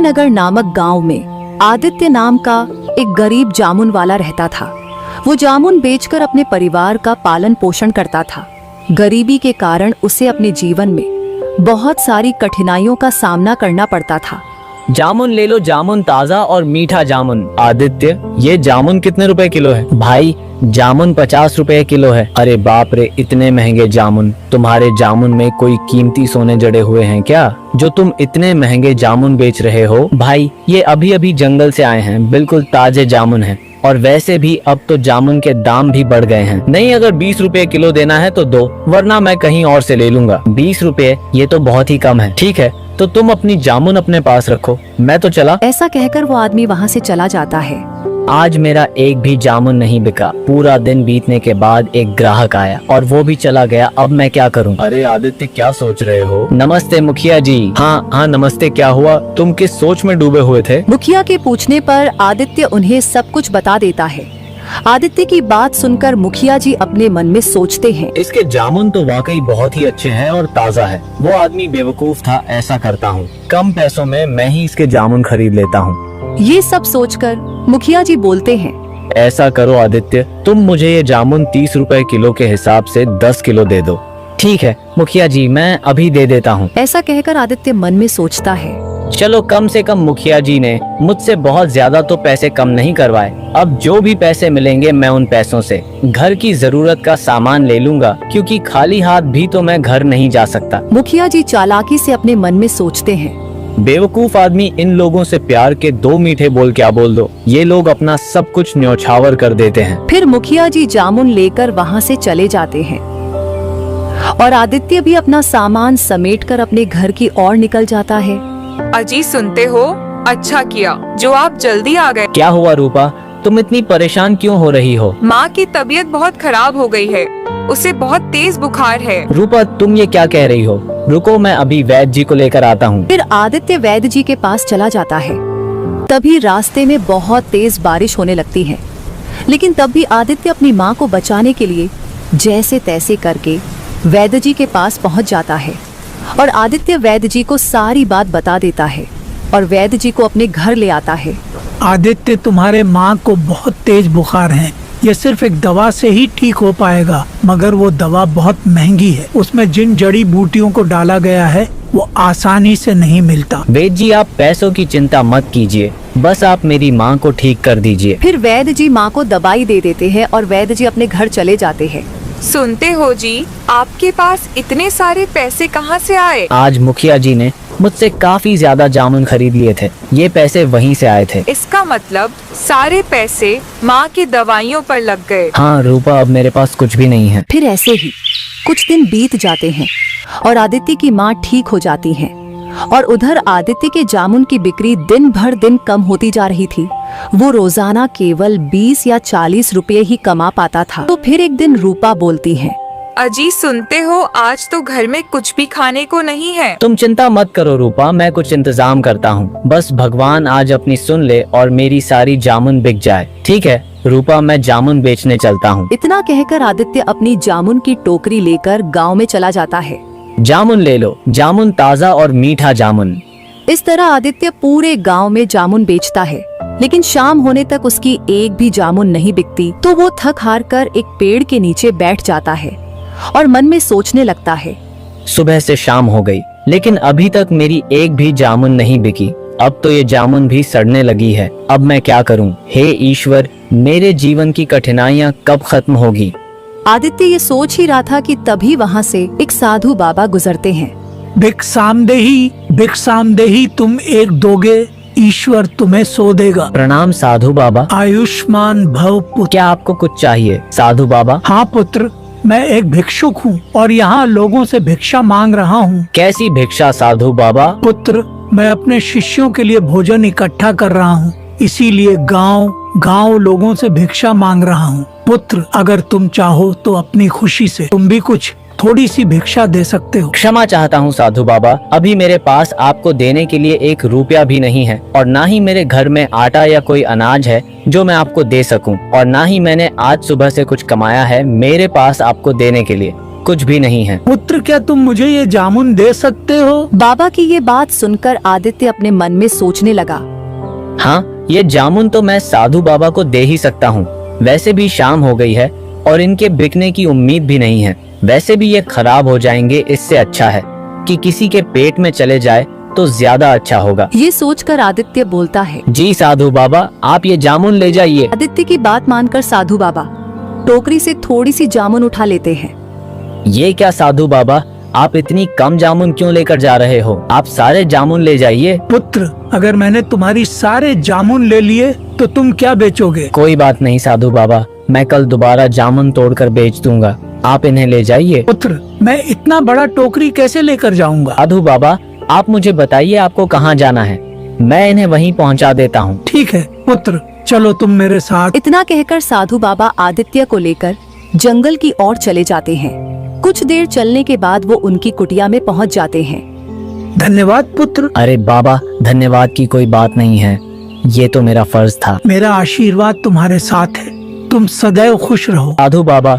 नगर नामक गांव में आदित्य नाम का एक गरीब जामुन वाला रहता था। वो जामुन बेचकर अपने परिवार का पालन पोषण करता था। गरीबी के कारण उसे अपने जीवन में बहुत सारी कठिनाइयों का सामना करना पड़ता था। जामुन ले लो, जामुन ताज़ा और मीठा जामुन। आदित्य, ये जामुन कितने रुपए किलो है? भाई, जामुन 50 रुपए किलो है। अरे बाप रे, इतने महंगे जामुन। तुम्हारे जामुन में कोई कीमती सोने जड़े हुए हैं क्या, जो तुम इतने महंगे जामुन बेच रहे हो? भाई, ये अभी अभी जंगल से आए हैं, बिल्कुल ताजे जामुन हैं। और वैसे भी अब तो जामुन के दाम भी बढ़ गए हैं। नहीं, अगर 20 रुपए किलो देना है तो दो, वरना मैं कहीं और से ले लूंगा। 20 रुपए, ये तो बहुत ही कम है। ठीक है, तो तुम अपनी जामुन अपने पास रखो, मैं तो चला। ऐसा कहकर वो आदमी वहाँ से चला जाता है। आज मेरा एक भी जामुन नहीं बिका। पूरा दिन बीतने के बाद एक ग्राहक आया और वो भी चला गया। अब मैं क्या करूं? अरे आदित्य, क्या सोच रहे हो? नमस्ते मुखिया जी। हाँ, नमस्ते। क्या हुआ? तुम किस सोच में डूबे हुए थे? मुखिया के पूछने पर आदित्य उन्हें सब कुछ बता देता है। आदित्य की बात सुनकर मुखिया जी अपने मन में सोचते हैं, इसके जामुन तो वाकई बहुत ही अच्छे हैं और ताज़ा है। वो आदमी बेवकूफ था, ऐसा करता हूँ, कम पैसों में मैं ही इसके जामुन खरीद लेता हूँ। ये सब सोचकर मुखिया जी बोलते हैं, ऐसा करो आदित्य, तुम मुझे ये जामुन 30 रुपए किलो के हिसाब से 10 किलो दे दो। ठीक है मुखिया जी, मैं अभी दे देता हूँ। ऐसा कहकर आदित्य मन में सोचता है, चलो, कम से कम मुखिया जी ने मुझसे बहुत ज्यादा तो पैसे कम नहीं करवाए। अब जो भी पैसे मिलेंगे मैं उन पैसों से घर की जरूरत का सामान ले लूंगा, क्योंकि खाली हाथ भी तो मैं घर नहीं जा सकता। मुखिया जी चालाकी से अपने मन में सोचते हैं, बेवकूफ आदमी, इन लोगों से प्यार के 2 मीठे बोल क्या बोल दो, ये लोग अपना सब कुछ न्यौछावर कर देते हैं। फिर मुखिया जी जामुन लेकर वहाँ से चले जाते हैं और आदित्य भी अपना सामान समेटकर अपने घर की ओर निकल जाता है। अजी, सुनते हो? अच्छा किया जो आप जल्दी आ गए। क्या हुआ रूपा, तुम इतनी परेशान क्यों हो रही हो? माँ की तबीयत बहुत खराब हो गई है, उसे बहुत तेज बुखार है। रूपा, तुम ये क्या कह रही हो? रुको, मैं अभी वैद्य जी को लेकर आता हूँ। फिर आदित्य वैद्य जी के पास चला जाता है। तभी रास्ते में बहुत तेज बारिश होने लगती है, लेकिन तब भी आदित्य अपनी माँ को बचाने के लिए जैसे तैसे करके वैद्य जी के पास पहुँच जाता है और आदित्य वैद्य जी को सारी बात बता देता है और वैद्य जी को अपने घर ले आता है। आदित्य, तुम्हारे माँ को बहुत तेज बुखार है। ये सिर्फ एक दवा से ही ठीक हो पाएगा, मगर वो दवा बहुत महंगी है। उसमें जिन जड़ी बूटियों को डाला गया है वो आसानी से नहीं मिलता। वैद्य जी, आप पैसों की चिंता मत कीजिए, बस आप मेरी माँ को ठीक कर दीजिए। फिर वैद्य जी माँ को दवाई दे देते हैं और वैद्य जी अपने घर चले जाते हैं। सुनते हो जी, आपके पास इतने सारे पैसे कहाँ से आए? आज मुखिया जी ने मुझसे काफी ज्यादा जामुन खरीद लिए थे, ये पैसे वहीं से आए थे। इसका मतलब सारे पैसे माँ की दवाइयों पर लग गए। हाँ रूपा, अब मेरे पास कुछ भी नहीं है। फिर ऐसे ही कुछ दिन बीत जाते हैं और आदित्य की माँ ठीक हो जाती है और उधर आदित्य के जामुन की बिक्री दिन भर दिन कम होती जा रही थी। वो रोजाना केवल 20 या 40 रुपए ही कमा पाता था। तो फिर एक दिन रूपा बोलती है, अजी, सुनते हो? आज तो घर में कुछ भी खाने को नहीं है। तुम चिंता मत करो रूपा, मैं कुछ इंतजाम करता हूँ। बस भगवान आज अपनी सुन ले और मेरी सारी जामुन बिक जाए। ठीक है रूपा, मैं जामुन बेचने चलता हूँ। इतना कहकर आदित्य अपनी जामुन की टोकरी लेकर गांव में चला जाता है। जामुन ले लो, जामुन ताज़ा और मीठा जामुन। इस तरह आदित्य पूरे गांव में जामुन बेचता है, लेकिन शाम होने तक उसकी एक भी जामुन नहीं बिकती। तो वो थक हार कर एक पेड़ के नीचे बैठ जाता है और मन में सोचने लगता है, सुबह से शाम हो गई, लेकिन अभी तक मेरी एक भी जामुन नहीं बिकी। अब तो ये जामुन भी सड़ने लगी है। अब मैं क्या करूं? हे ईश्वर, मेरे जीवन की कठिनाइयां कब खत्म होगी? आदित्य ये सोच ही रहा था कि तभी वहाँ से एक साधु बाबा गुजरते हैं। भिक्षामदेही, भिक्षामदेही, तुम एक दोगे, ईश्वर तुम्हें सो देगा। प्रणाम साधु बाबा। आयुष्मान भव पुत्र। क्या आपको कुछ चाहिए साधु बाबा? हाँ पुत्र, मैं एक भिक्षुक हूँ और यहाँ लोगों से भिक्षा मांग रहा हूँ। कैसी भिक्षा साधु बाबा? पुत्र, मैं अपने शिष्यों के लिए भोजन इकट्ठा कर रहा हूँ, इसीलिए गांव गांव लोगों से भिक्षा मांग रहा हूँ। पुत्र, अगर तुम चाहो तो अपनी खुशी से तुम भी कुछ थोड़ी सी भिक्षा दे सकते हो। क्षमा चाहता हूँ साधु बाबा, अभी मेरे पास आपको देने के लिए 1 रुपया भी नहीं है और ना ही मेरे घर में आटा या कोई अनाज है जो मैं आपको दे सकूं, और ना ही मैंने आज सुबह से कुछ कमाया है मेरे पास आपको देने के लिए। कुछ भी नहीं है। पुत्र, क्या तुम मुझे ये जामुन दे सकते हो? बाबा की ये बात सुनकर आदित्य अपने मन में सोचने लगा। हाँ, ये जामुन तो मैं साधु बाबा को दे ही सकता हूँ। वैसे भी शाम हो गई है और इनके बिकने की उम्मीद भी नहीं है। वैसे भी ये खराब हो जाएंगे, इससे अच्छा है कि किसी के पेट में चले जाए तो ज्यादा अच्छा होगा। ये सोचकर आदित्य बोलता है। जी साधु बाबा, आप ये जामुन ले जाइए। आदित्य की बात मानकर साधु बाबा टोकरी से थोड़ी सी जामुन उठा लेते हैं। ये क्या साधु बाबा, आप इतनी कम जामुन क्यों लेकर जा रहे हो? आप सारे जामुन ले जाइए। पुत्र, अगर मैंने तुम्हारी सारे जामुन ले लिए तो तुम क्या बेचोगे? कोई बात नहीं साधु बाबा, मैं कल दोबारा जामुन तोड़कर बेच दूंगा। आप इन्हें ले जाइए। पुत्र, मैं इतना बड़ा टोकरी कैसे लेकर जाऊंगा? साधु बाबा, आप मुझे बताइए आपको कहाँ जाना है, मैं इन्हें वहीं पहुँचा देता हूँ। ठीक है पुत्र, चलो तुम मेरे साथ। इतना कहकर साधु बाबा आदित्य को लेकर जंगल की ओर चले जाते हैं। कुछ देर चलने के बाद वो उनकी कुटिया में पहुंच जाते हैं। धन्यवाद पुत्र, अरे बाबा, धन्यवाद की कोई बात नहीं है, ये तो मेरा फर्ज था। मेरा आशीर्वाद तुम्हारे साथ है, तुम सदैव खुश रहो। साधु बाबा,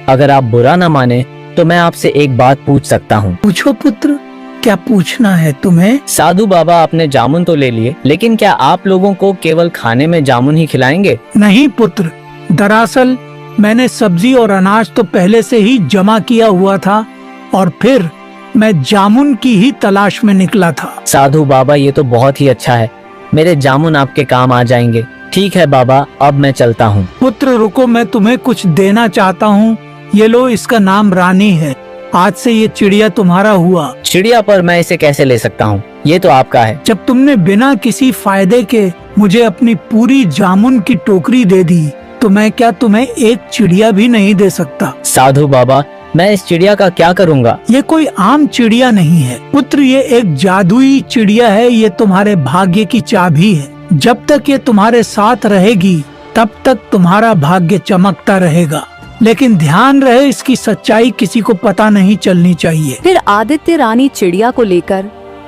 अगर आप बुरा न माने तो मैं आपसे एक बात पूछ सकता हूँ? पूछो पुत्र, क्या पूछना है तुम्हें? साधु बाबा, आपने जामुन तो ले लिए, लेकिन क्या आप लोगों को केवल खाने में जामुन ही खिलाएंगे? नहीं पुत्र, दरअसल मैंने सब्जी और अनाज तो पहले से ही जमा किया हुआ था और फिर मैं जामुन की ही तलाश में निकला था। साधु बाबा, ये तो बहुत ही अच्छा है, मेरे जामुन आपके काम आ जाएंगे। ठीक है बाबा, अब मैं चलता हूँ। पुत्र रुको, मैं तुम्हें कुछ देना चाहता हूँ। ये लो, इसका नाम रानी है। आज से ये चिड़िया तुम्हारा हुआ। चिड़िया पर मैं इसे कैसे ले सकता हूँ? ये तो आपका है। जब तुमने बिना किसी फायदे के मुझे अपनी पूरी जामुन की टोकरी दे दी तो मैं क्या तुम्हें एक चिड़िया भी नहीं दे सकता? साधु बाबा, मैं इस चिड़िया का क्या करूँगा? ये कोई आम चिड़िया नहीं है पुत्र, ये एक जादुई चिड़िया है। ये तुम्हारे भाग्य की चाबी है। जब तक ये तुम्हारे साथ रहेगी तब तक तुम्हारा भाग्य चमकता रहेगा, लेकिन ध्यान रहे इसकी सच्चाई किसी को पता नहीं चलनी चाहिए। फिर आदित्य रानी चिड़िया को लेकर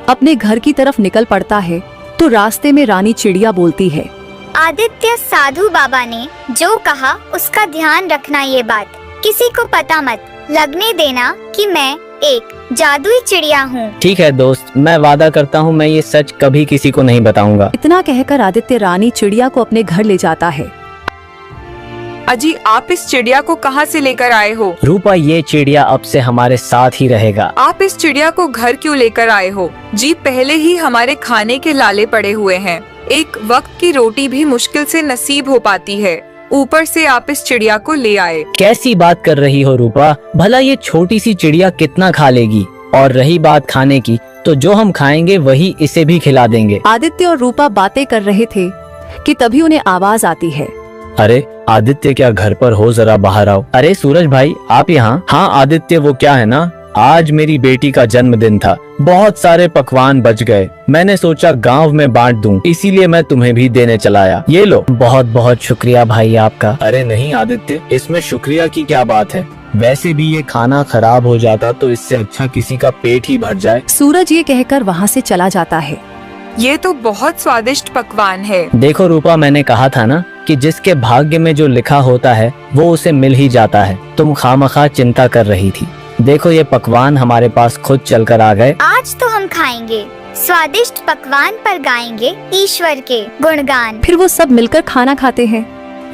अपने घर की तरफ निकल पड़ता है तो रास्ते में रानी चिड़िया बोलती है। आदित्य, साधु बाबा ने जो कहा उसका ध्यान रखना। ये बात किसी को पता मत लगने देना कि मैं एक जादुई चिड़िया हूँ। ठीक है दोस्त, मैं वादा करता हूँ मैं ये सच कभी किसी को नहीं बताऊंगा। इतना कहकर आदित्य रानी चिड़िया को अपने घर ले जाता है। अजी, आप इस चिड़िया को कहाँ से लेकर आए हो? रूपा, ये चिड़िया अब से हमारे साथ ही रहेगा। आप इस चिड़िया को घर क्यों लेकर आए हो? जी, पहले ही हमारे खाने के लाले पड़े हुए हैं। एक वक्त की रोटी भी मुश्किल से नसीब हो पाती है, ऊपर से आप इस चिड़िया को ले आए। कैसी बात कर रही हो रूपा? भला ये छोटी सी चिड़िया कितना खा लेगी? और रही बात खाने की, तो जो हम खाएंगे वही इसे भी खिला देंगे। आदित्य और रूपा बातें कर रहे थे कि तभी उन्हें आवाज आती है। अरे आदित्य, क्या घर पर हो? जरा बाहर आओ। अरे सूरज भाई, आप यहाँ? हाँ आदित्य, वो क्या है ना, आज मेरी बेटी का जन्मदिन था, बहुत सारे पकवान बच गए। मैंने सोचा गांव में बांट दूं, इसीलिए मैं तुम्हें भी देने चला आया। ये लो। बहुत बहुत शुक्रिया भाई आपका। अरे नहीं आदित्य, इसमें शुक्रिया की क्या बात है? वैसे भी ये खाना खराब हो जाता तो इससे अच्छा किसी का पेट ही भर जाए। सूरज ये कहकर वहाँ से चला जाता है। ये तो बहुत स्वादिष्ट पकवान है। देखो रूपा, मैंने कहा था ना कि जिसके भाग्य में जो लिखा होता है वो उसे मिल ही जाता है। तुम खामखा चिंता कर रही थी। देखो ये पकवान हमारे पास खुद चलकर आ गए। आज तो हम खाएंगे, स्वादिष्ट पकवान पर गाएंगे ईश्वर के गुणगान। फिर वो सब मिलकर खाना खाते हैं।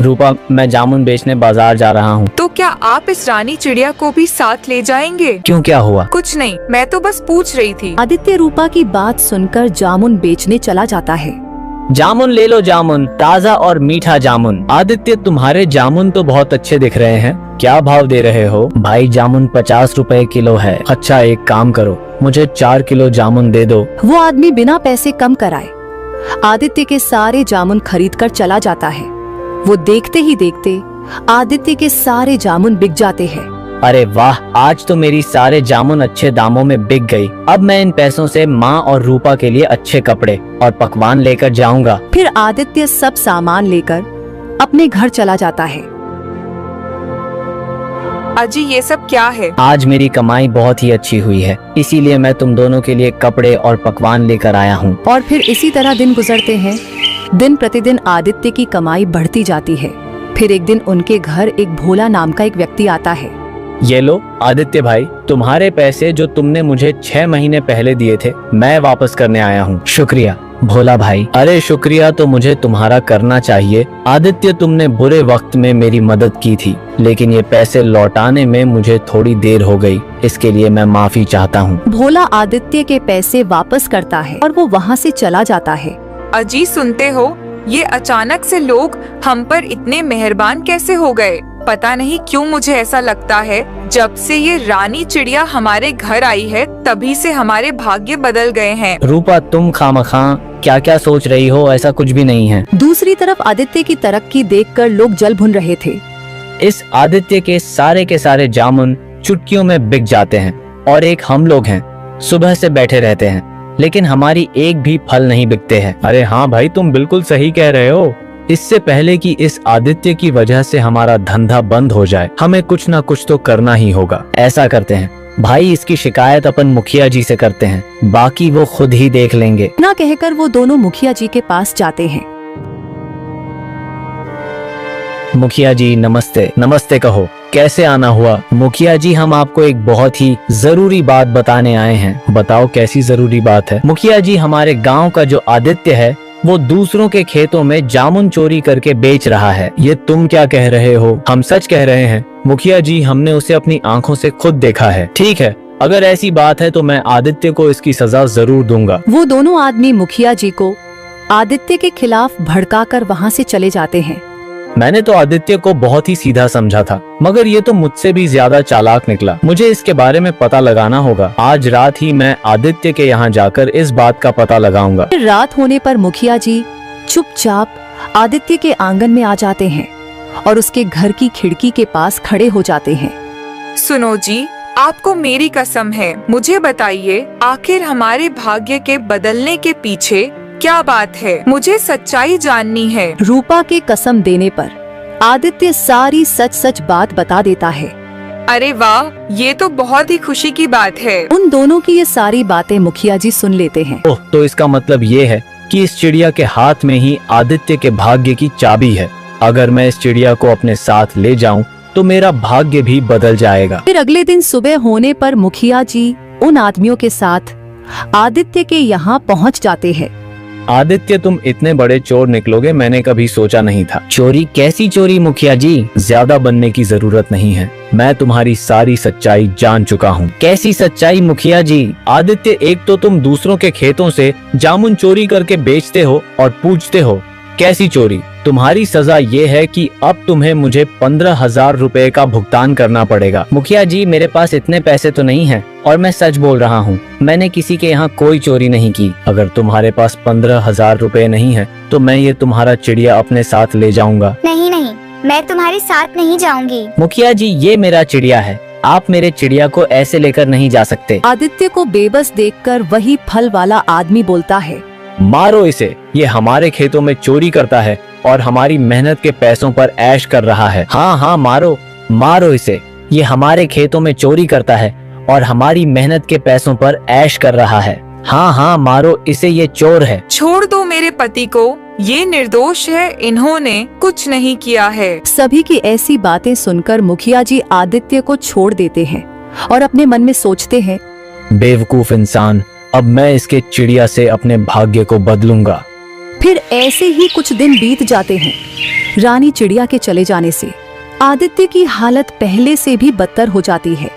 रूपा, मैं जामुन बेचने बाजार जा रहा हूँ। तो क्या आप इस रानी चिड़िया को भी साथ ले जाएंगे? क्यों, क्या हुआ? कुछ नहीं, मैं तो बस पूछ रही थी। आदित्य रूपा की बात सुनकर जामुन बेचने चला जाता है। जामुन ले लो, जामुन ताज़ा और मीठा जामुन। आदित्य, तुम्हारे जामुन तो बहुत अच्छे दिख रहे हैं, क्या भाव दे रहे हो? भाई जामुन 50 रुपए किलो है। अच्छा एक काम करो, मुझे 4 किलो जामुन दे दो। वो आदमी बिना पैसे कम कराए आदित्य के सारे जामुन खरीद कर चला जाता है। वो देखते ही देखते आदित्य के सारे जामुन बिक जाते हैं। अरे वाह, आज तो मेरी सारे जामुन अच्छे दामों में बिक गई। अब मैं इन पैसों से माँ और रूपा के लिए अच्छे कपड़े और पकवान लेकर जाऊंगा। फिर आदित्य सब सामान लेकर अपने घर चला जाता है। अजी, ये सब क्या है? आज मेरी कमाई बहुत ही अच्छी हुई है, इसीलिए मैं तुम दोनों के लिए कपड़े और पकवान लेकर आया हूँ। और फिर इसी तरह दिन गुजरते हैं। दिन प्रतिदिन आदित्य की कमाई बढ़ती जाती है। फिर एक दिन उनके घर एक भोला नाम का एक व्यक्ति आता है। ये लो आदित्य भाई, तुम्हारे पैसे जो तुमने मुझे 6 महीने पहले दिए थे, मैं वापस करने आया हूँ। शुक्रिया भोला भाई। अरे शुक्रिया तो मुझे तुम्हारा करना चाहिए आदित्य, तुमने बुरे वक्त में मेरी मदद की थी, लेकिन ये पैसे लौटाने में मुझे थोड़ी देर हो गई, इसके लिए मैं माफी चाहता हूँ। भोला आदित्य के पैसे वापस करता है और वो वहाँ से चला जाता है। अजी सुनते हो, ये अचानक से लोग हम पर इतने मेहरबान कैसे हो गए? पता नहीं क्यों मुझे ऐसा लगता है जब से ये रानी चिड़िया हमारे घर आई है तभी से हमारे भाग्य बदल गए हैं। रूपा तुम खामखा क्या क्या सोच रही हो, ऐसा कुछ भी नहीं है। दूसरी तरफ आदित्य की तरक्की देखकर लोग जल भुन रहे थे। इस आदित्य के सारे जामुन चुटकियों में बिक जाते हैं और एक हम लोग हैं, सुबह से बैठे रहते हैं लेकिन हमारी एक भी फल नहीं बिकते हैं। अरे हाँ भाई, तुम बिल्कुल सही कह रहे हो। इससे पहले कि इस आदित्य की वजह से हमारा धंधा बंद हो जाए, हमें कुछ ना कुछ तो करना ही होगा। ऐसा करते हैं भाई, इसकी शिकायत अपन मुखिया जी से करते हैं, बाकी वो खुद ही देख लेंगे। ना कहकर वो दोनों मुखिया जी के पास जाते हैं। मुखिया जी नमस्ते। नमस्ते, कहो कैसे आना हुआ? मुखिया जी हम आपको एक बहुत ही जरूरी बात बताने आए हैं। बताओ कैसी जरूरी बात है? मुखिया जी, हमारे गांव का जो आदित्य है वो दूसरों के खेतों में जामुन चोरी करके बेच रहा है। ये तुम क्या कह रहे हो? हम सच कह रहे हैं मुखिया जी, हमने उसे अपनी आंखों से खुद देखा है। ठीक है, अगर ऐसी बात है तो मैं आदित्य को इसकी सजा जरूर दूंगा। वो दोनों आदमी मुखिया जी को आदित्य के खिलाफ भड़काकर वहाँ से चले जाते हैं। मैंने तो आदित्य को बहुत ही सीधा समझा था, मगर ये तो मुझसे भी ज्यादा चालाक निकला। मुझे इसके बारे में पता लगाना होगा। आज रात ही मैं आदित्य के यहाँ जाकर इस बात का पता लगाऊंगा। फिर रात होने पर मुखिया जी चुपचाप आदित्य के आंगन में आ जाते हैं और उसके घर की खिड़की के पास खड़े हो जाते हैं। सुनो जी, आपको मेरी कसम है, मुझे बताइए आखिर हमारे भाग्य के बदलने के पीछे क्या बात है? मुझे सच्चाई जाननी है। रूपा के कसम देने पर आदित्य सारी सच सच बात बता देता है। अरे वाह, ये तो बहुत ही खुशी की बात है। उन दोनों की ये सारी बातें मुखिया जी सुन लेते हैं। ओह, तो इसका मतलब ये है कि इस चिड़िया के हाथ में ही आदित्य के भाग्य की चाबी है। अगर मैं इस चिड़िया को अपने साथ ले जाऊं तो मेरा भाग्य भी बदल जाएगा। फिर अगले दिन सुबह होने पर मुखिया जी उन आदमियों के साथ आदित्य के यहाँ पहुँच जाते हैं। आदित्य, तुम इतने बड़े चोर निकलोगे मैंने कभी सोचा नहीं था। चोरी? कैसी चोरी मुखिया जी? ज्यादा बनने की जरूरत नहीं है, मैं तुम्हारी सारी सच्चाई जान चुका हूँ। कैसी सच्चाई मुखिया जी? आदित्य, एक तो तुम दूसरों के खेतों से जामुन चोरी करके बेचते हो और पूछते हो कैसी चोरी। तुम्हारी सजा ये है कि अब तुम्हें मुझे 15,000 रुपए का भुगतान करना पड़ेगा। मुखिया जी, मेरे पास इतने पैसे तो नहीं हैं और मैं सच बोल रहा हूँ, मैंने किसी के यहाँ कोई चोरी नहीं की। अगर तुम्हारे पास 15,000 रुपए नहीं है तो मैं ये तुम्हारा चिड़िया अपने साथ ले जाऊंगा। नहीं नहीं, मैं तुम्हारे साथ नहीं जाऊंगी। मुखिया जी, ये मेरा चिड़िया है, आप मेरे चिड़िया को ऐसे लेकर नहीं जा सकते। आदित्य को बेबस देखकर वही फल वाला आदमी बोलता है, मारो इसे, ये हमारे खेतों में चोरी करता है और हमारी मेहनत के पैसों पर ऐश कर रहा है। हाँ हाँ, मारो मारो इसे, ये हमारे खेतों में चोरी करता है और हमारी मेहनत के पैसों पर ऐश कर रहा है। हाँ हाँ, मारो इसे, ये चोर है। छोड़ दो मेरे पति को, ये निर्दोष है, इन्होंने कुछ नहीं किया है। सभी की ऐसी बातें सुनकर मुखिया जी आदित्य को छोड़ देते हैं और अपने मन में सोचते हैं, बेवकूफ इंसान, अब मैं इसके चिड़िया से अपने भाग्य को बदलूंगा। फिर ऐसे ही कुछ दिन बीत जाते हैं। रानी चिड़िया के चले जाने से आदित्य की हालत पहले से भी बदतर हो जाती है।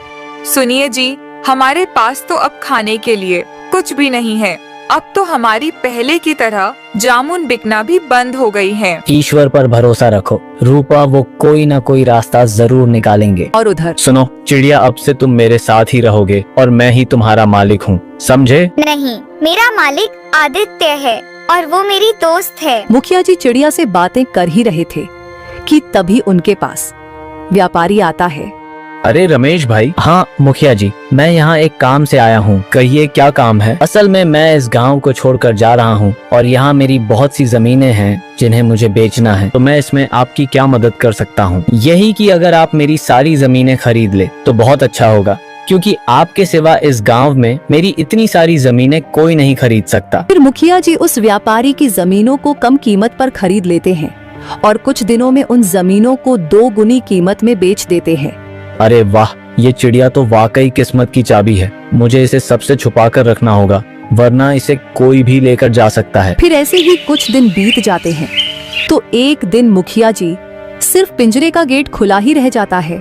सुनिए जी, हमारे पास तो अब खाने के लिए कुछ भी नहीं है। अब तो हमारी पहले की तरह जामुन बिकना भी बंद हो गई है। ईश्वर पर भरोसा रखो रूपा, वो कोई ना कोई रास्ता जरूर निकालेंगे। और उधर सुनो चिड़िया, अब से तुम मेरे साथ ही रहोगे और मैं ही तुम्हारा मालिक हूँ, समझे? नहीं, मेरा मालिक आदित्य है और वो मेरी दोस्त है। मुखिया जी चिड़िया से बातें कर ही रहे थे कि तभी उनके पास व्यापारी आता है। अरे रमेश भाई। हाँ मुखिया जी, मैं यहाँ एक काम से आया हूँ। कहिए क्या काम है? असल में मैं इस गांव को छोड़कर जा रहा हूँ और यहाँ मेरी बहुत सी जमीनें हैं जिन्हें मुझे बेचना है। तो मैं इसमें आपकी क्या मदद कर सकता हूँ? यही कि अगर आप मेरी सारी जमीनें खरीद ले तो बहुत अच्छा होगा, क्योंकि आपके सिवा इस गांव में मेरी इतनी सारी जमीनें कोई नहीं खरीद सकता। फिर मुखिया जी उस व्यापारी की जमीनों को कम कीमत पर खरीद लेते हैं और कुछ दिनों में उन जमीनों को 2 गुनी कीमत में बेच देते हैं। अरे वाह, ये चिड़िया तो वाकई किस्मत की चाबी है। मुझे इसे सबसे छुपा कर रखना होगा, वरना इसे कोई भी लेकर जा सकता है। फिर ऐसे ही कुछ दिन बीत जाते हैं तो एक दिन मुखिया जी सिर्फ पिंजरे का गेट खुला ही रह जाता है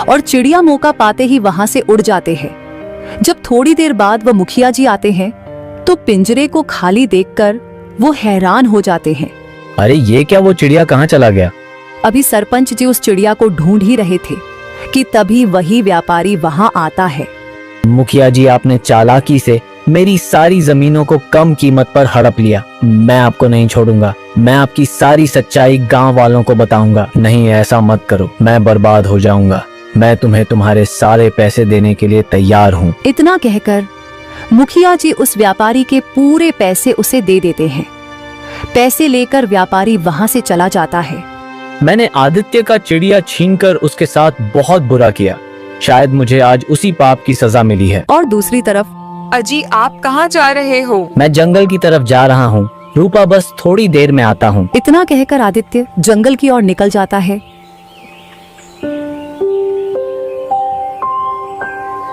और चिड़िया मौका पाते ही वहां से उड़ जाते हैं। जब थोड़ी देर बाद वह मुखिया जी आते हैं तो पिंजरे को खाली देखकर वो हैरान हो जाते हैं। अरे ये क्या, वो चिड़िया कहाँ चला गया? अभी सरपंच जी उस चिड़िया को ढूंढ ही रहे थे कि तभी वही व्यापारी वहां आता है। मुखिया जी, आपने चालाकी से मेरी सारी जमीनों को कम कीमत पर हड़प लिया। मैं आपको नहीं छोड़ूंगा। मैं आपकी सारी सच्चाई गांव वालों को बताऊंगा। नहीं, ऐसा मत करो, मैं बर्बाद हो जाऊंगा। मैं तुम्हें तुम्हारे सारे पैसे देने के लिए तैयार हूँ। इतना कहकर मुखिया जी उस व्यापारी के पूरे पैसे उसे दे देते हैं। पैसे लेकर व्यापारी वहां से चला जाता है। मैंने आदित्य का चिड़िया छीनकर उसके साथ बहुत बुरा किया। शायद मुझे आज उसी पाप की सजा मिली है। और दूसरी तरफ अजी, आप कहाँ जा रहे हो? मैं जंगल की तरफ जा रहा हूँ। रूपा, बस थोड़ी देर में आता हूँ। इतना कहकर आदित्य जंगल की ओर निकल जाता है।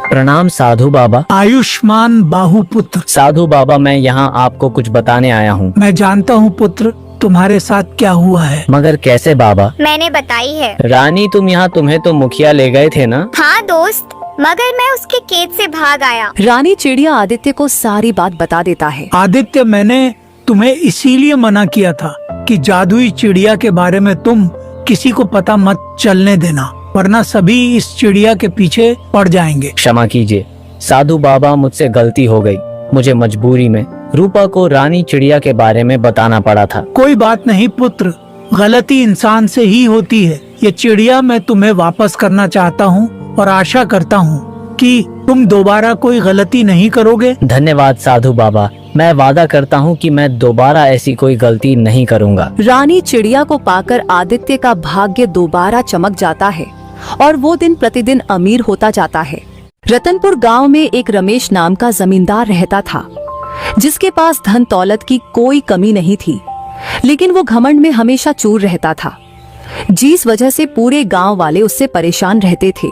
प्रणाम साधु बाबा। आयुष्मान बाहु पुत्र। साधु बाबा, मैं यहाँ आपको कुछ बताने आया हूँ। मैं जानता हूँ पुत्र, तुम्हारे साथ क्या हुआ है। मगर कैसे बाबा? मैंने बताई है। रानी, तुम्हें तो मुखिया ले गए थे ना? हाँ दोस्त, मगर मैं उसके खेत से भाग आया। रानी चिड़िया आदित्य को सारी बात बता देता है। आदित्य, मैंने तुम्हें इसीलिए मना किया था कि जादुई चिड़िया के बारे में तुम किसी को पता मत चलने देना, वरना सभी इस चिड़िया के पीछे पड़ जाएंगे। क्षमा कीजिए साधु बाबा, मुझसे गलती हो गई। मुझे मजबूरी में रूपा को रानी चिड़िया के बारे में बताना पड़ा था। कोई बात नहीं पुत्र, गलती इंसान से ही होती है। ये चिड़िया मैं तुम्हें वापस करना चाहता हूँ और आशा करता हूँ कि तुम दोबारा कोई गलती नहीं करोगे। धन्यवाद साधु बाबा, मैं वादा करता हूँ कि मैं दोबारा ऐसी कोई गलती नहीं करूँगा। रानी चिड़िया को पाकर आदित्य का भाग्य दोबारा चमक जाता है और वो दिन प्रतिदिन अमीर होता जाता है। रतनपुर गांव में एक रमेश नाम का जमींदार रहता था, जिसके पास धन दौलत की कोई कमी नहीं थी, लेकिन वो घमंड में हमेशा चूर रहता था, जिस वजह से पूरे गांव वाले उससे परेशान रहते थे।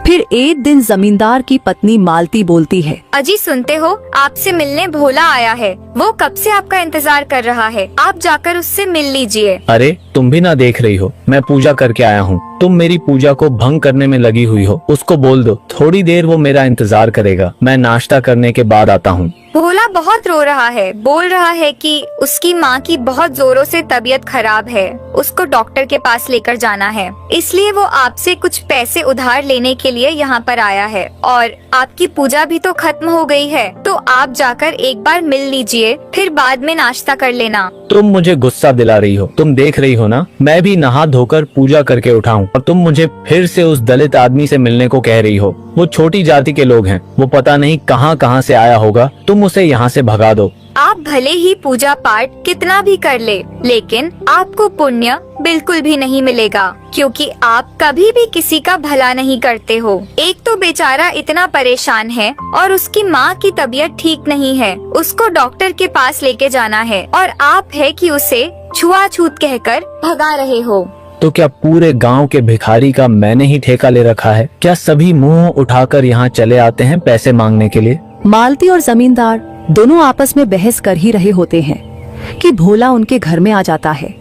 फिर एक दिन जमींदार की पत्नी मालती बोलती है, अजी सुनते हो, आपसे मिलने भोला आया है। वो कब से आपका इंतजार कर रहा है, आप जाकर उससे मिल लीजिए। अरे तुम भी ना देख रही हो, मैं पूजा करके आया हूँ। तुम मेरी पूजा को भंग करने में लगी हुई हो। उसको बोल दो, थोड़ी देर वो मेरा इंतजार करेगा। मैं नाश्ता करने के बाद आता हूँ। भोला बहुत रो रहा है, बोल रहा है कि उसकी माँ की बहुत जोरों से तबीयत खराब है, उसको डॉक्टर के पास लेकर जाना है, इसलिए वो आपसे कुछ पैसे उधार लेने के लिए यहाँ पर आया है। और आपकी पूजा भी तो खत्म हो गई है, तो आप जाकर एक बार मिल लीजिए, फिर बाद में नाश्ता कर लेना। तुम मुझे गुस्सा दिला रही हो। तुम देख रही हो ना, मैं भी नहा धोकर पूजा करके उठा हूँ और तुम मुझे फिर से उस दलित आदमी से मिलने को कह रही हो। वो छोटी जाति के लोग हैं, वो पता नहीं कहाँ से आया होगा। तुम उसे यहाँ से भगा दो। आप भले ही पूजा पाठ कितना भी कर ले, लेकिन आपको पुण्य बिल्कुल भी नहीं मिलेगा, क्योंकि आप कभी भी किसी का भला नहीं करते हो। एक तो बेचारा इतना परेशान है और उसकी माँ की तबीयत ठीक नहीं है, उसको डॉक्टर के पास लेके जाना है, और आप है कि उसे छुआछूत कहकर भगा रहे हो। तो क्या पूरे गांव के भिखारी का मैंने ही ठेका ले रखा है? क्या सभी मुंह उठाकर यहाँ चले आते हैं पैसे मांगने के लिए? मालती और जमींदार दोनों आपस में बहस कर ही रहे होते हैं कि भोला उनके घर में आ जाता है।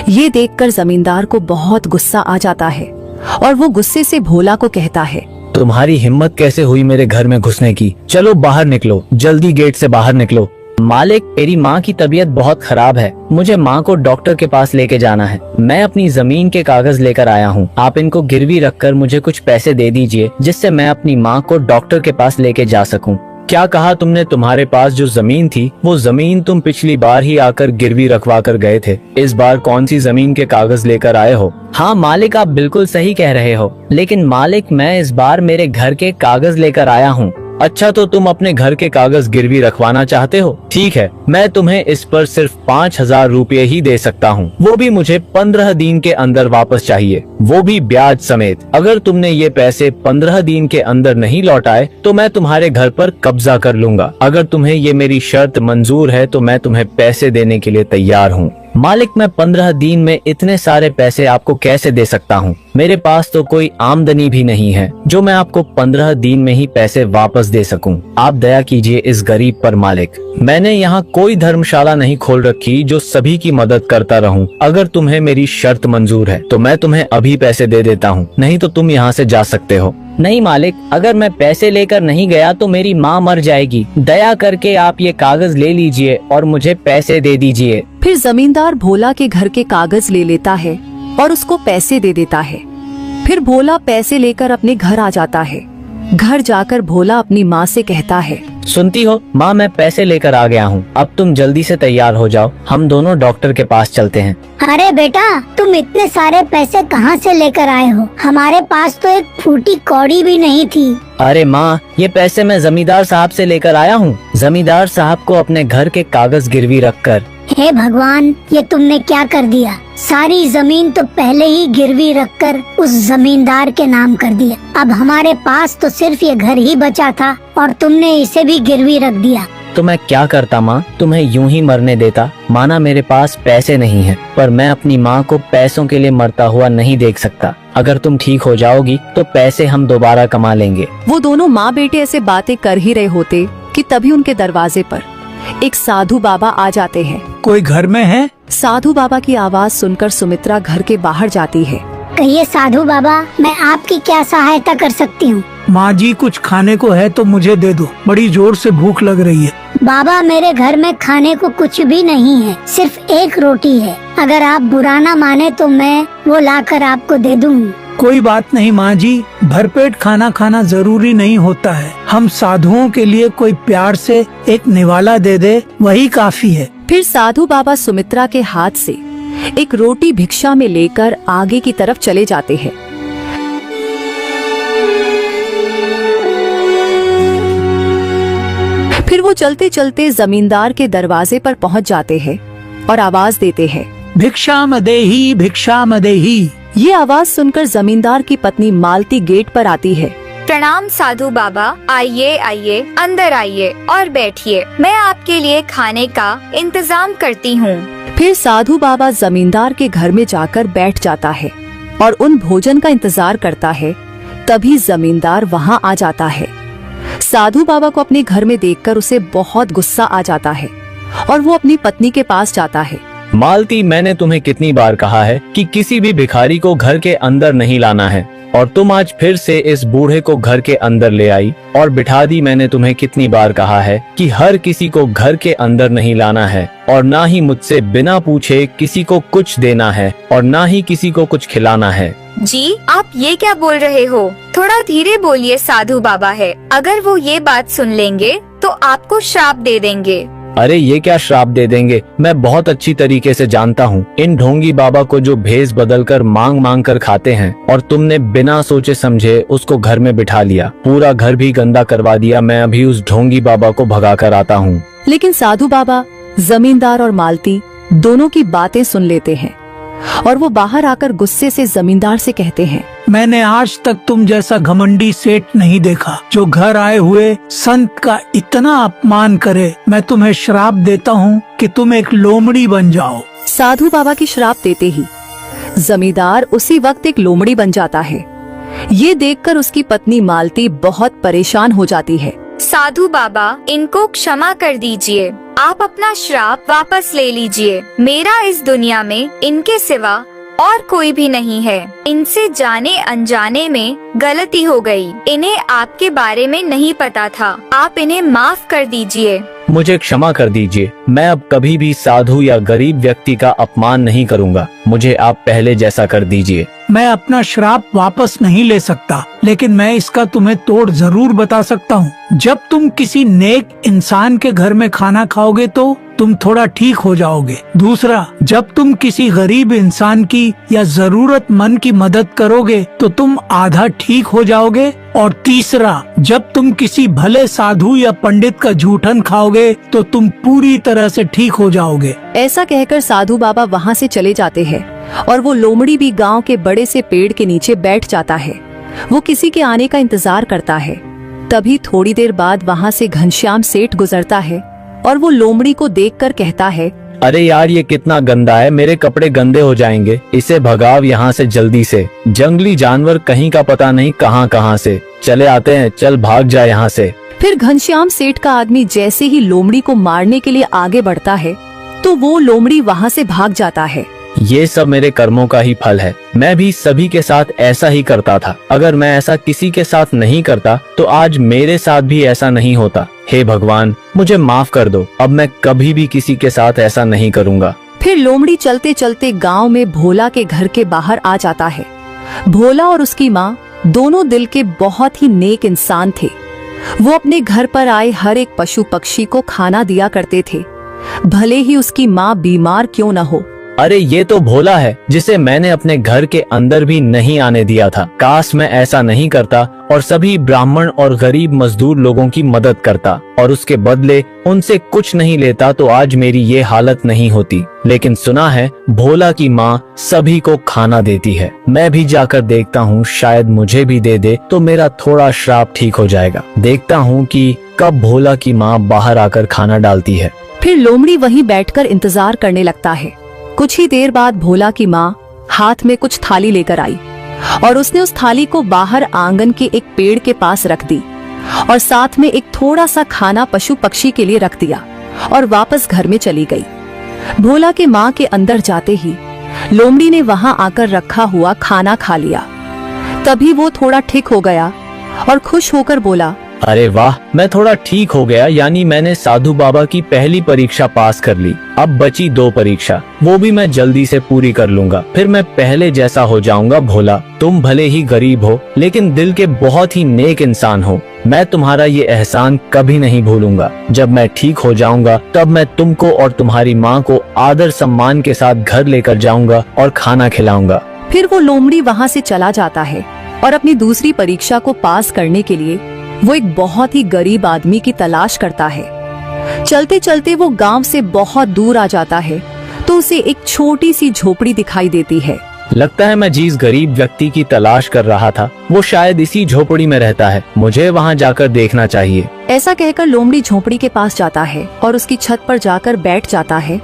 ये देखकर जमींदार को बहुत गुस्सा आ जाता है और वो गुस्से से भोला को कहता है, तुम्हारी हिम्मत कैसे हुई मेरे घर में घुसने की? चलो बाहर निकलो, जल्दी गेट से बाहर निकलो। मालिक, मेरी माँ की तबीयत बहुत खराब है, मुझे माँ को डॉक्टर के पास लेके जाना है। मैं अपनी जमीन के कागज लेकर आया हूँ, आप इनको गिरवी रखकर मुझे कुछ पैसे दे दीजिए, जिससे मैं अपनी माँ को डॉक्टर के पास लेके जा सकूँ। क्या कहा तुमने? तुम्हारे पास जो जमीन थी, वो जमीन तुम पिछली बार ही आकर गिरवी रखवा कर गए थे। इस बार कौन सी जमीन के कागज लेकर आए हो? हाँ मालिक, आप बिल्कुल सही कह रहे हो, लेकिन मालिक मैं इस बार मेरे घर के कागज लेकर आया हूँ। अच्छा, तो तुम अपने घर के कागज गिरवी रखवाना चाहते हो? ठीक है, मैं तुम्हें इस पर सिर्फ 5,000 रुपये ही दे सकता हूँ, वो भी मुझे 15 दिन के अंदर वापस चाहिए, वो भी ब्याज समेत। अगर तुमने ये पैसे 15 दिन के अंदर नहीं लौटाए तो मैं तुम्हारे घर पर कब्जा कर लूंगा। अगर तुम्हें ये मेरी शर्त मंजूर है तो मैं तुम्हें पैसे देने के लिए तैयार हूँ। मालिक, मैं 15 दिन में इतने सारे पैसे आपको कैसे दे सकता हूँ? मेरे पास तो कोई आमदनी भी नहीं है जो मैं आपको 15 दिन में ही पैसे वापस दे सकूं। आप दया कीजिए इस गरीब पर मालिक। मैंने यहाँ कोई धर्मशाला नहीं खोल रखी जो सभी की मदद करता रहूं। अगर तुम्हें मेरी शर्त मंजूर है तो मैं तुम्हें अभी पैसे दे देता हूँ, नहीं तो तुम यहाँ से जा सकते हो। नहीं मालिक, अगर मैं पैसे लेकर नहीं गया तो मेरी माँ मर जाएगी। दया करके आप ये कागज ले लीजिए और मुझे पैसे दे दीजिए। फिर जमींदार भोला के घर के कागज ले लेता है और उसको पैसे दे देता है। फिर भोला पैसे लेकर अपने घर आ जाता है। घर जाकर भोला अपनी माँ से कहता है, सुनती हो माँ, मैं पैसे लेकर आ गया हूँ। अब तुम जल्दी से तैयार हो जाओ, हम दोनों डॉक्टर के पास चलते हैं। अरे बेटा, तुम इतने सारे पैसे कहाँ से लेकर आए हो? हमारे पास तो एक फूटी कौड़ी भी नहीं थी। अरे माँ, ये पैसे मैं जमींदार साहब से लेकर आया हूँ। जमींदार साहब को अपने घर के कागज गिरवी रखकर। हे भगवान, ये तुमने क्या कर दिया? सारी जमीन तो पहले ही गिरवी रखकर उस जमींदार के नाम कर दिया। अब हमारे पास तो सिर्फ ये घर ही बचा था और तुमने इसे भी गिरवी रख दिया। तो मैं क्या करता माँ, तुम्हें यूं ही मरने देता। माना मेरे पास पैसे नहीं है, पर मैं अपनी माँ को पैसों के लिए मरता हुआ नहीं देख सकता। अगर तुम ठीक हो जाओगी तो पैसे हम दोबारा कमा लेंगे। वो दोनों माँ बेटे ऐसे बातें कर ही रहे होते कि तभी उनके दरवाजे पर एक साधु बाबा आ जाते हैं। कोई घर में है? साधु बाबा की आवाज सुनकर सुमित्रा घर के बाहर जाती है। कहिए साधु बाबा, मैं आपकी क्या सहायता कर सकती हूँ? माँ जी, कुछ खाने को है तो मुझे दे दो, बड़ी जोर से भूख लग रही है। बाबा, मेरे घर में खाने को कुछ भी नहीं है, सिर्फ एक रोटी है। अगर आप बुरा ना माने तो मैं वो लाकर आपको दे दूँ। कोई बात नहीं माँ जी, भरपेट खाना खाना जरूरी नहीं होता है। हम साधुओं के लिए कोई प्यार से एक निवाला दे दे, वही काफी है। फिर साधु बाबा सुमित्रा के हाथ से एक रोटी भिक्षा में लेकर आगे की तरफ चले जाते हैं। फिर वो चलते चलते जमींदार के दरवाजे पर पहुंच जाते हैं और आवाज देते हैं, भिक्षा मदेही, भिक्षा मदेही। ये आवाज सुनकर जमींदार की पत्नी मालती गेट पर आती है। प्रणाम साधु बाबा, आइए आइए, अंदर आइए और बैठिए। मैं आपके लिए खाने का इंतजाम करती हूँ। फिर साधु बाबा जमींदार के घर में जाकर बैठ जाता है और उन भोजन का इंतजार करता है। तभी जमींदार वहाँ आ जाता है। साधु बाबा को अपने घर में देखकर उसे बहुत गुस्सा आ जाता है और वो अपनी पत्नी के पास जाता है। मालती, मैंने तुम्हें कितनी बार कहा है कि किसी भी भिखारी को घर के अंदर नहीं लाना है, और तुम आज फिर से इस बूढ़े को घर के अंदर ले आई और बिठा दी। मैंने तुम्हें कितनी बार कहा है कि हर किसी को घर के अंदर नहीं लाना है, और ना ही मुझसे बिना पूछे किसी को कुछ देना है, और ना ही किसी को कुछ खिलाना है। जी, आप ये क्या बोल रहे हो? थोड़ा धीरे बोलिए, साधु बाबा है। अगर वो ये बात सुन लेंगे तो आपको श्राप दे देंगे। अरे ये क्या श्राप दे देंगे? मैं बहुत अच्छी तरीके से जानता हूँ इन ढोंगी बाबा को, जो भेष बदल कर मांग मांग कर खाते हैं, और तुमने बिना सोचे समझे उसको घर में बिठा लिया, पूरा घर भी गंदा करवा दिया। मैं अभी उस ढोंगी बाबा को भगा कर आता हूँ। लेकिन साधु बाबा जमींदार और मालती दोनों की बातें सुन लेते हैं और वो बाहर आकर गुस्से से जमींदार से कहते हैं, मैंने आज तक तुम जैसा घमंडी सेठ नहीं देखा जो घर आए हुए संत का इतना अपमान करे। मैं तुम्हें श्राप देता हूँ कि तुम एक लोमड़ी बन जाओ। साधु बाबा की श्राप देते ही जमींदार उसी वक्त एक लोमड़ी बन जाता है। ये देखकर उसकी पत्नी मालती बहुत परेशान हो जाती है। साधु बाबा, इनको क्षमा कर दीजिए। आप अपना श्राप वापस ले लीजिए। मेरा इस दुनिया में इनके सिवा और कोई भी नहीं है। इनसे जाने अनजाने में गलती हो गई। इन्हें आपके बारे में नहीं पता था। आप इन्हें माफ कर दीजिए। मुझे क्षमा कर दीजिए। मैं अब कभी भी साधु या गरीब व्यक्ति का अपमान नहीं करूँगा। मुझे आप पहले जैसा कर दीजिए। मैं अपना श्राप वापस नहीं ले सकता, लेकिन मैं इसका तुम्हें तोड़ जरूर बता सकता हूँ। जब तुम किसी नेक इंसान के घर में खाना खाओगे तो तुम थोड़ा ठीक हो जाओगे। दूसरा, जब तुम किसी गरीब इंसान की या जरूरतमंद की मदद करोगे तो तुम आधा ठीक हो जाओगे। और तीसरा, जब तुम किसी भले साधु या पंडित का जूठन खाओगे तो तुम पूरी तरह से ठीक हो जाओगे। ऐसा कहकर साधु बाबा वहाँ से चले जाते हैं और वो लोमड़ी भी गांव के बड़े से पेड़ के नीचे बैठ जाता है। वो किसी के आने का इंतजार करता है। तभी थोड़ी देर बाद वहाँ से घनश्याम सेठ गुजरता है और वो लोमड़ी को देखकर कहता है, अरे यार ये कितना गंदा है, मेरे कपड़े गंदे हो जाएंगे, इसे भगाओ यहाँ से जल्दी से। जंगली जानवर कहीं का पता नहीं कहाँ से चले आते हैं, चल भाग जा यहाँ से। फिर घनश्याम सेठ का आदमी जैसे ही लोमड़ी को मारने के लिए आगे बढ़ता है तो वो लोमड़ी वहाँ से भाग जाता है। ये सब मेरे कर्मों का ही फल है, मैं भी सभी के साथ ऐसा ही करता था। अगर मैं ऐसा किसी के साथ नहीं करता तो आज मेरे साथ भी ऐसा नहीं होता। हे भगवान मुझे माफ कर दो, अब मैं कभी भी किसी के साथ ऐसा नहीं करूँगा। फिर लोमड़ी चलते चलते गांव में भोला के घर के बाहर आ जाता है। भोला और उसकी माँ दोनों दिल के बहुत ही नेक इंसान थे। वो अपने घर पर आए हर एक पशु पक्षी को खाना दिया करते थे, भले ही उसकी माँ बीमार क्यों न हो। अरे ये तो भोला है जिसे मैंने अपने घर के अंदर भी नहीं आने दिया था। काश मैं ऐसा नहीं करता और सभी ब्राह्मण और गरीब मजदूर लोगों की मदद करता और उसके बदले उनसे कुछ नहीं लेता तो आज मेरी ये हालत नहीं होती। लेकिन सुना है भोला की माँ सभी को खाना देती है। मैं भी जाकर देखता हूँ, शायद मुझे भी दे दे तो मेरा थोड़ा श्राप ठीक हो जाएगा। देखता हूँ कि कब भोला की माँ बाहर आकर खाना डालती है। फिर लोमड़ी वहीं बैठकर इंतजार करने लगता है। कुछ ही देर बाद भोला की माँ हाथ में कुछ थाली लेकर आई और उसने उस थाली को बाहर आंगन के एक पेड़ के पास रख दी और साथ में एक थोड़ा सा खाना पशु पक्षी के लिए रख दिया और वापस घर में चली गई। भोला के माँ के अंदर जाते ही लोमड़ी ने वहां आकर रखा हुआ खाना खा लिया। तभी वो थोड़ा ठीक हो गया और खुश होकर बोला, अरे वाह, मैं थोड़ा ठीक हो गया, यानी मैंने साधु बाबा की पहली परीक्षा पास कर ली। अब बची 2 परीक्षा, वो भी मैं जल्दी से पूरी कर लूंगा, फिर मैं पहले जैसा हो जाऊंगा। भोला तुम भले ही गरीब हो लेकिन दिल के बहुत ही नेक इंसान हो। मैं तुम्हारा ये एहसान कभी नहीं भूलूंगा। जब मैं ठीक हो जाऊंगा तब मैं तुमको और तुम्हारी माँ को आदर सम्मान के साथ घर लेकर जाऊंगा और खाना खिलाऊंगा। फिर वो लोमड़ी वहां से चला जाता है और अपनी दूसरी परीक्षा को पास करने के लिए वो एक बहुत ही गरीब आदमी की तलाश करता है। चलते चलते वो गांव से बहुत दूर आ जाता है तो उसे एक छोटी सी झोपड़ी दिखाई देती है। लगता है मैं जिस गरीब व्यक्ति की तलाश कर रहा था वो शायद इसी झोपड़ी में रहता है, मुझे वहां जाकर देखना चाहिए। ऐसा कहकर लोमड़ी झोपड़ी के पास जाता है और उसकी छत पर जाकर बैठ जाता है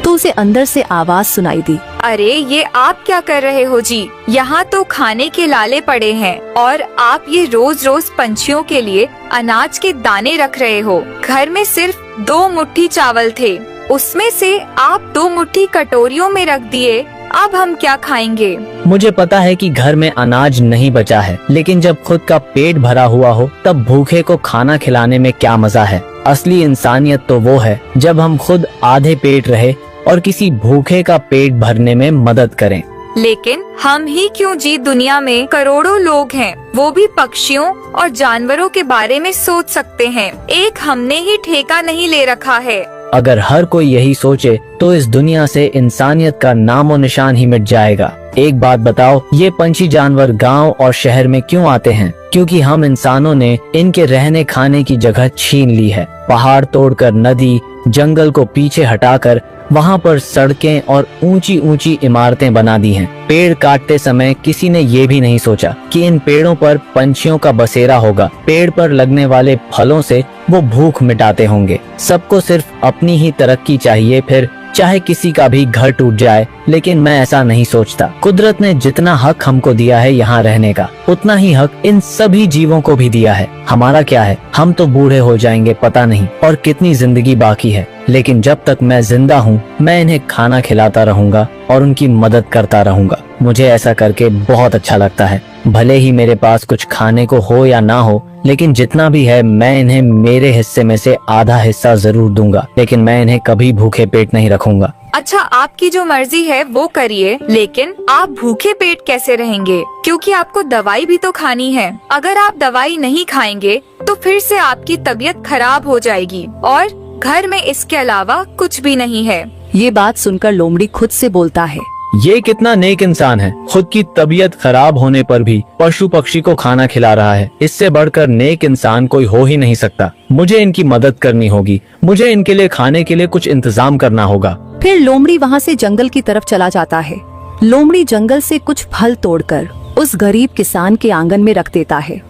तो उसे अंदर से आवाज सुनाई दी, अरे ये आप क्या कर रहे हो जी? यहाँ तो खाने के लाले पड़े हैं और आप ये रोज रोज पंछियों के लिए अनाज के दाने रख रहे हो। घर में सिर्फ 2 मुट्ठी चावल थे, उसमें से आप 2 मुट्ठी कटोरियों में रख दिए। अब हम क्या खाएंगे? मुझे पता है कि घर में अनाज नहीं बचा है, लेकिन जब खुद का पेट भरा हुआ हो तब भूखे को खाना खिलाने में क्या मजा है। असली इंसानियत तो वो है जब हम खुद आधे पेट रहे और किसी भूखे का पेट भरने में मदद करें। लेकिन हम ही क्यों जी, दुनिया में करोड़ों लोग हैं, वो भी पक्षियों और जानवरों के बारे में सोच सकते हैं। एक हमने ही ठेका नहीं ले रखा है। अगर हर कोई यही सोचे तो इस दुनिया से इंसानियत का नामो निशान ही मिट जाएगा। एक बात बताओ, ये पंछी जानवर गांव और शहर में क्यों आते हैं? क्योंकि हम इंसानों ने इनके रहने खाने की जगह छीन ली है। पहाड़ तोड़कर, नदी जंगल को पीछे हटाकर वहाँ पर सड़कें और ऊंची ऊंची इमारतें बना दी हैं। पेड़ काटते समय किसी ने ये भी नहीं सोचा कि इन पेड़ों पर पंछियों का बसेरा होगा। पेड़ पर लगने वाले फलों से वो भूख मिटाते होंगे। सबको सिर्फ अपनी ही तरक्की चाहिए, फिर चाहे किसी का भी घर टूट जाए। लेकिन मैं ऐसा नहीं सोचता। कुदरत ने जितना हक हमको दिया है यहाँ रहने का, उतना ही हक इन सभी जीवों को भी दिया है। हमारा क्या है, हम तो बूढ़े हो जाएंगे पता नहीं, और कितनी जिंदगी बाकी है। लेकिन जब तक मैं जिंदा हूँ मैं इन्हें खाना खिलाता रहूंगा और उनकी मदद करता रहूंगा। मुझे ऐसा करके बहुत अच्छा लगता है। भले ही मेरे पास कुछ खाने को हो या ना हो, लेकिन जितना भी है मैं इन्हें मेरे हिस्से में से आधा हिस्सा जरूर दूंगा। लेकिन मैं इन्हें कभी भूखे पेट नहीं रखूंगा। अच्छा, आपकी जो मर्जी है वो करिए, लेकिन आप भूखे पेट कैसे रहेंगे? क्योंकि आपको दवाई भी तो खानी है। अगर आप दवाई नहीं खाएंगे तो फिर से आपकी तबीयत खराब हो जाएगी और घर में इसके अलावा कुछ भी नहीं है। ये बात सुनकर लोमड़ी खुद से बोलता है, ये कितना नेक इंसान है, खुद की तबीयत खराब होने पर भी पशु पक्षी को खाना खिला रहा है। इससे बढ़कर नेक इंसान कोई हो ही नहीं सकता। मुझे इनकी मदद करनी होगी। मुझे इनके लिए खाने के लिए कुछ इंतजाम करना होगा। फिर लोमड़ी वहाँ से जंगल की तरफ चला जाता है। लोमड़ी जंगल से कुछ फल तोड़कर उस गरीब किसान के आंगन में रख देता है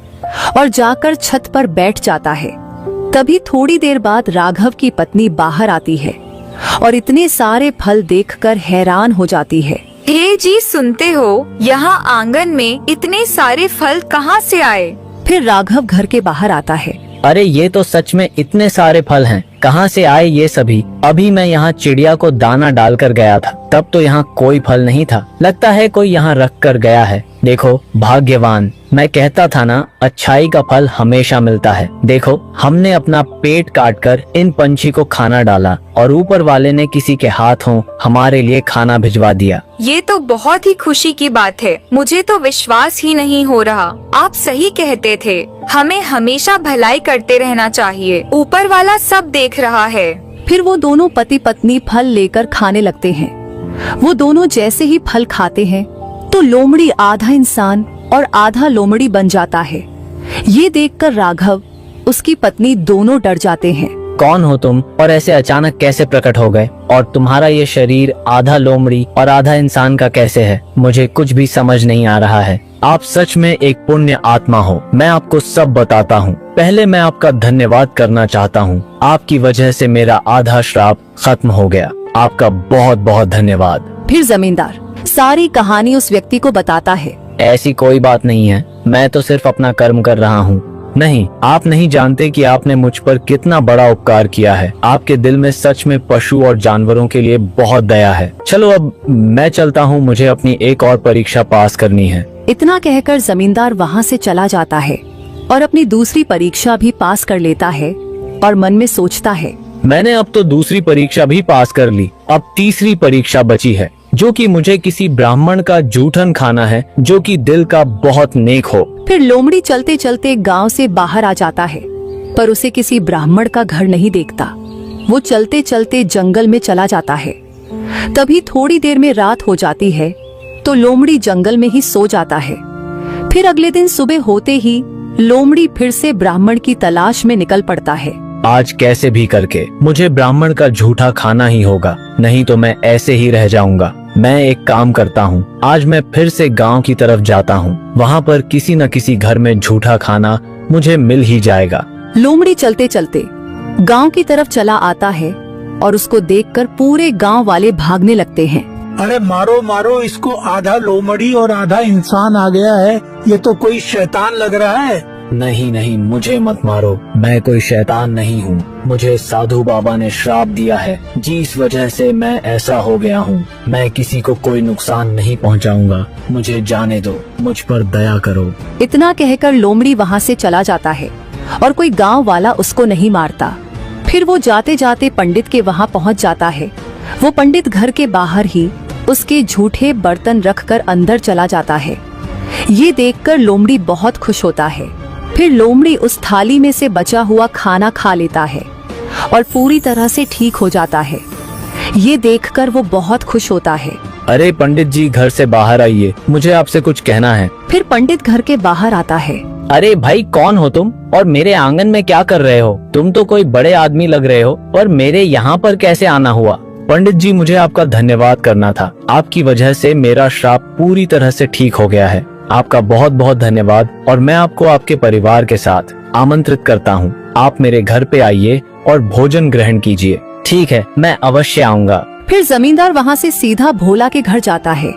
और जाकर छत पर बैठ जाता है। तभी थोड़ी देर बाद राघव की पत्नी बाहर आती है और इतने सारे फल देखकर हैरान हो जाती है। हे जी, सुनते हो, यहाँ आंगन में इतने सारे फल कहाँ से आए? फिर राघव घर के बाहर आता है। अरे ये तो सच में इतने सारे फल हैं, कहाँ से आए ये सभी? अभी मैं यहाँ चिड़िया को दाना डालकर गया था, तब तो यहाँ कोई फल नहीं था। लगता है कोई यहाँ रख कर गया है। देखो भाग्यवान, मैं कहता था ना, अच्छाई का फल हमेशा मिलता है। देखो, हमने अपना पेट काटकर इन पंछी को खाना डाला और ऊपर वाले ने किसी के हाथों हमारे लिए खाना भिजवा दिया। ये तो बहुत ही खुशी की बात है। मुझे तो विश्वास ही नहीं हो रहा। आप सही कहते थे, हमें हमेशा भलाई करते रहना चाहिए। ऊपर वाला सब देख रहा है। फिर वो दोनों पति पत्नी फल लेकर खाने लगते हैं। वो दोनों जैसे ही फल खाते हैं तो लोमड़ी आधा इंसान और आधा लोमड़ी बन जाता है। ये देखकर राघव, उसकी पत्नी दोनों डर जाते हैं। कौन हो तुम और ऐसे अचानक कैसे प्रकट हो गए? और तुम्हारा ये शरीर आधा लोमड़ी और आधा इंसान का कैसे है? मुझे कुछ भी समझ नहीं आ रहा है। आप सच में एक पुण्य आत्मा हो। मैं आपको सब बताता हूँ। पहले मैं आपका धन्यवाद करना चाहता हूँ। आपकी वजह से मेरा आधा श्राप खत्म हो गया। आपका बहुत बहुत धन्यवाद। फिर जमींदार सारी कहानी उस व्यक्ति को बताता है। ऐसी कोई बात नहीं है, मैं तो सिर्फ अपना कर्म कर रहा हूँ। नहीं, आप नहीं जानते कि आपने मुझ पर कितना बड़ा उपकार किया है। आपके दिल में सच में पशु और जानवरों के लिए बहुत दया है। चलो अब मैं चलता हूँ, मुझे अपनी एक और परीक्षा पास करनी है। इतना कहकर जमींदार वहाँ से चला जाता है और अपनी दूसरी परीक्षा भी पास कर लेता है और मन में सोचता है, मैंने अब तो दूसरी परीक्षा भी पास कर ली, अब तीसरी परीक्षा बची है, जो कि मुझे किसी ब्राह्मण का जूठन खाना है जो कि दिल का बहुत नेक हो। फिर लोमड़ी चलते चलते गांव से बाहर आ जाता है, पर उसे किसी ब्राह्मण का घर नहीं देखता। वो चलते चलते जंगल में चला जाता है। तभी थोड़ी देर में रात हो जाती है तो लोमड़ी जंगल में ही सो जाता है। फिर अगले दिन सुबह होते ही लोमड़ी फिर से ब्राह्मण की तलाश में निकल पड़ता है। आज कैसे भी करके मुझे ब्राह्मण का झूठा खाना ही होगा, नहीं तो मैं ऐसे ही रह जाऊंगा। मैं एक काम करता हूँ, आज मैं फिर से गांव की तरफ जाता हूँ। वहाँ पर किसी न किसी घर में झूठा खाना मुझे मिल ही जाएगा। लोमड़ी चलते चलते गांव की तरफ चला आता है और उसको देखकर पूरे गांव वाले भागने लगते हैं। अरे मारो मारो इसको, आधा लोमड़ी और आधा इंसान आ गया है। ये तो कोई शैतान लग रहा है। नहीं नहीं, मुझे मत मारो, मैं कोई शैतान नहीं हूँ। मुझे साधु बाबा ने श्राप दिया है, जिस वजह से मैं ऐसा हो गया हूँ। मैं किसी को कोई नुकसान नहीं पहुँचाऊंगा, मुझे जाने दो, मुझ पर दया करो। इतना कहकर लोमड़ी वहाँ से चला जाता है और कोई गांव वाला उसको नहीं मारता। फिर वो जाते जाते पंडित के वहाँ पहुँच जाता है। वो पंडित घर के बाहर ही उसके झूठे बर्तन रखकर अंदर चला जाता है। ये देखकर लोमड़ी बहुत खुश होता है। फिर लोमड़ी उस थाली में से बचा हुआ खाना खा लेता है और पूरी तरह से ठीक हो जाता है। ये देखकर वो बहुत खुश होता है। अरे पंडित जी, घर से बाहर आइए, मुझे आपसे कुछ कहना है। फिर पंडित घर के बाहर आता है। अरे भाई, कौन हो तुम और मेरे आंगन में क्या कर रहे हो? तुम तो कोई बड़े आदमी लग रहे हो, पर मेरे यहाँ पर कैसे आना हुआ? पंडित जी, मुझे आपका धन्यवाद करना था। आपकी वजह से मेरा श्राप पूरी तरह से ठीक हो गया है। आपका बहुत बहुत धन्यवाद। और मैं आपको आपके परिवार के साथ आमंत्रित करता हूँ। आप मेरे घर पे आइए और भोजन ग्रहण कीजिए। ठीक है, मैं अवश्य आऊँगा। फिर जमींदार वहाँ से सीधा भोला के घर जाता है।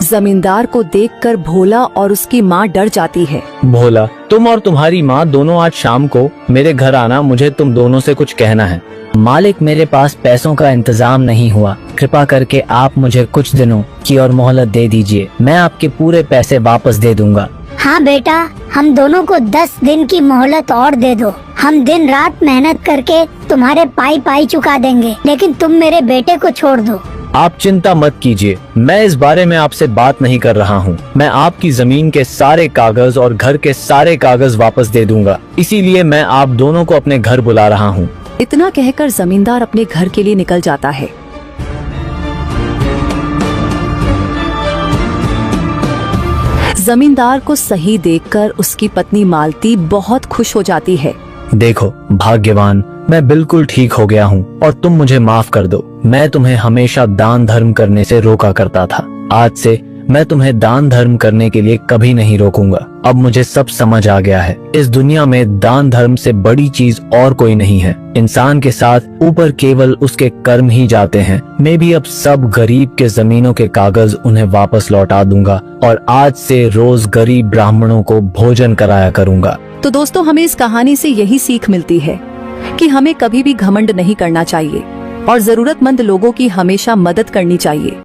जमींदार को देखकर भोला और उसकी माँ डर जाती है। भोला, तुम और तुम्हारी माँ दोनों आज शाम को मेरे घर आना, मुझे तुम दोनों से कुछ कहना है। मालिक, मेरे पास पैसों का इंतजाम नहीं हुआ, कृपा करके आप मुझे कुछ दिनों की और मोहलत दे दीजिए। मैं आपके पूरे पैसे वापस दे दूंगा। हाँ बेटा, हम दोनों को 10 दिन की मोहलत और दे दो। हम दिन रात मेहनत करके तुम्हारे पाई पाई चुका देंगे, लेकिन तुम मेरे बेटे को छोड़ दो। आप चिंता मत कीजिए, मैं इस बारे में आपसे बात नहीं कर रहा हूँ। मैं आपकी जमीन के सारे कागज और घर के सारे कागज वापस दे दूंगा। इसीलिए मैं आप दोनों को अपने घर बुला रहा हूँ। इतना कहकर जमींदार अपने घर के लिए निकल जाता है। जमींदार को सही देखकर उसकी पत्नी मालती बहुत खुश हो जाती है। देखो भाग्यवान, मैं बिल्कुल ठीक हो गया हूँ और तुम मुझे माफ कर दो। मैं तुम्हें हमेशा दान धर्म करने से रोका करता था। आज से मैं तुम्हें दान धर्म करने के लिए कभी नहीं रोकूंगा। अब मुझे सब समझ आ गया है। इस दुनिया में दान धर्म से बड़ी चीज और कोई नहीं है। इंसान के साथ ऊपर केवल उसके कर्म ही जाते हैं। मैं भी अब सब गरीब के जमीनों के कागज उन्हें वापस लौटा दूंगा और आज से रोज गरीब ब्राह्मणों को भोजन कराया करूंगा। तो दोस्तों, हमें इस कहानी से यही सीख मिलती है कि हमें कभी भी घमंड नहीं करना चाहिए और जरूरतमंद लोगों की हमेशा मदद करनी चाहिए।